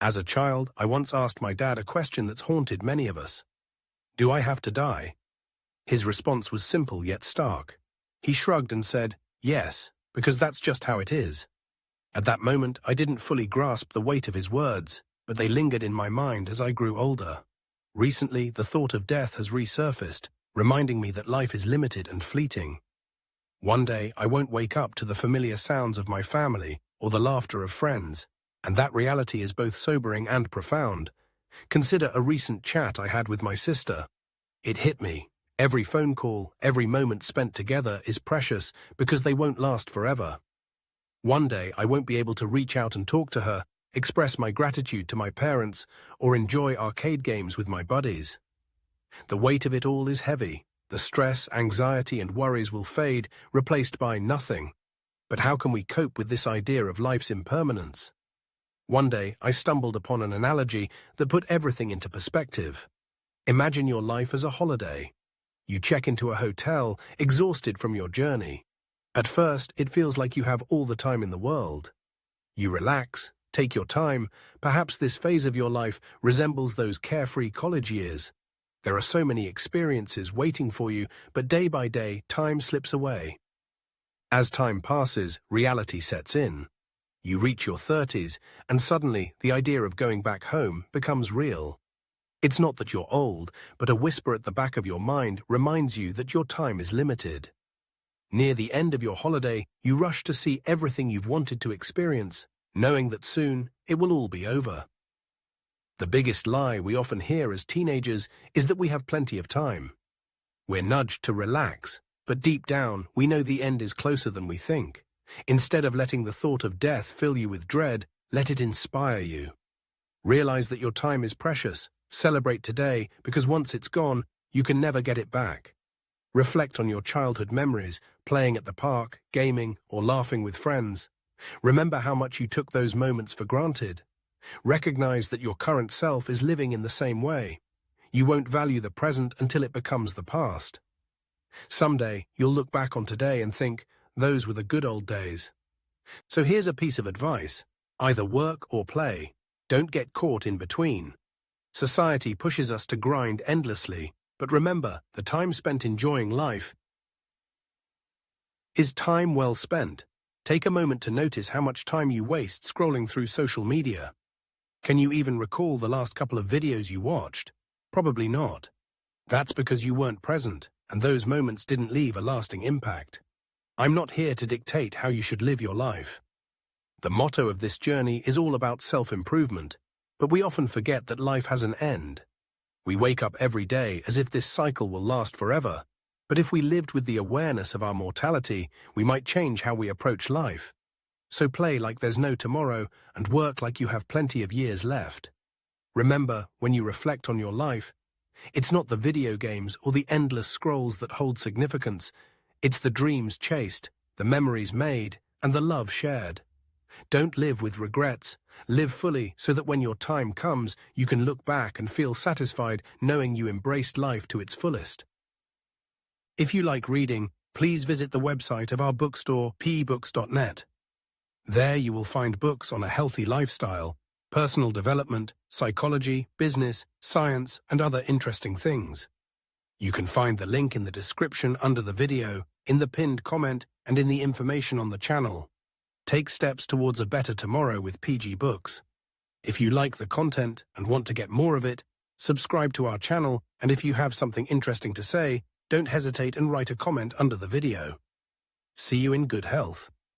As a child, I once asked my dad a question that's haunted many of us. Do I have to die? His response was simple yet stark. He shrugged and said, yes, because that's just how it is. At that moment, I didn't fully grasp the weight of his words, but they lingered in my mind as I grew older. Recently, the thought of death has resurfaced, reminding me that life is limited and fleeting. One day, I won't wake up to the familiar sounds of my family or the laughter of friends, and that reality is both sobering and profound. Consider a recent chat I had with my sister. It hit me. Every phone call, every moment spent together is precious because they won't last forever. One day, I won't be able to reach out and talk to her, express my gratitude to my parents, or enjoy arcade games with my buddies. The weight of it all is heavy. The stress, anxiety, and worries will fade, replaced by nothing. But how can we cope with this idea of life's impermanence? One day, I stumbled upon an analogy that put everything into perspective. Imagine your life as a holiday. You check into a hotel, exhausted from your journey. At first, it feels like you have all the time in the world. You relax, take your time. Perhaps this phase of your life resembles those carefree college years. There are so many experiences waiting for you, but day by day, time slips away. As time passes, reality sets in. You reach your 30s, and suddenly the idea of going back home becomes real. It's not that you're old, but a whisper at the back of your mind reminds you that your time is limited. Near the end of your holiday, you rush to see everything you've wanted to experience, knowing that soon it will all be over. The biggest lie we often hear as teenagers is that we have plenty of time. We're nudged to relax, but deep down we know the end is closer than we think. Instead of letting the thought of death fill you with dread, let it inspire you. Realize that your time is precious. Celebrate today, because once it's gone, you can never get it back. Reflect on your childhood memories, playing at the park, gaming, or laughing with friends. Remember how much you took those moments for granted. Recognize that your current self is living in the same way. You won't value the present until it becomes the past. Someday, you'll look back on today and think, those were the good old days. So here's a piece of advice. Either work or play. Don't get caught in between. Society pushes us to grind endlessly, but remember, the time spent enjoying life is time well spent. Take a moment to notice how much time you waste scrolling through social media. Can you even recall the last couple of videos you watched? Probably not. That's because you weren't present, and those moments didn't leave a lasting impact. I'm not here to dictate how you should live your life. The motto of this journey is all about self-improvement, but we often forget that life has an end. We wake up every day as if this cycle will last forever, but if we lived with the awareness of our mortality, we might change how we approach life. So play like there's no tomorrow and work like you have plenty of years left. Remember, when you reflect on your life, it's not the video games or the endless scrolls that hold significance. It's the dreams chased, the memories made, and the love shared. Don't live with regrets. Live fully so that when your time comes, you can look back and feel satisfied knowing you embraced life to its fullest. If you like reading, please visit the website of our bookstore, pebooks.net. There you will find books on a healthy lifestyle, personal development, psychology, business, science, and other interesting things. You can find the link in the description under the video, in the pinned comment, and in the information on the channel. Take steps towards a better tomorrow with PG Books. If you like the content and want to get more of it, subscribe to our channel, and if you have something interesting to say, don't hesitate and write a comment under the video. See you in good health.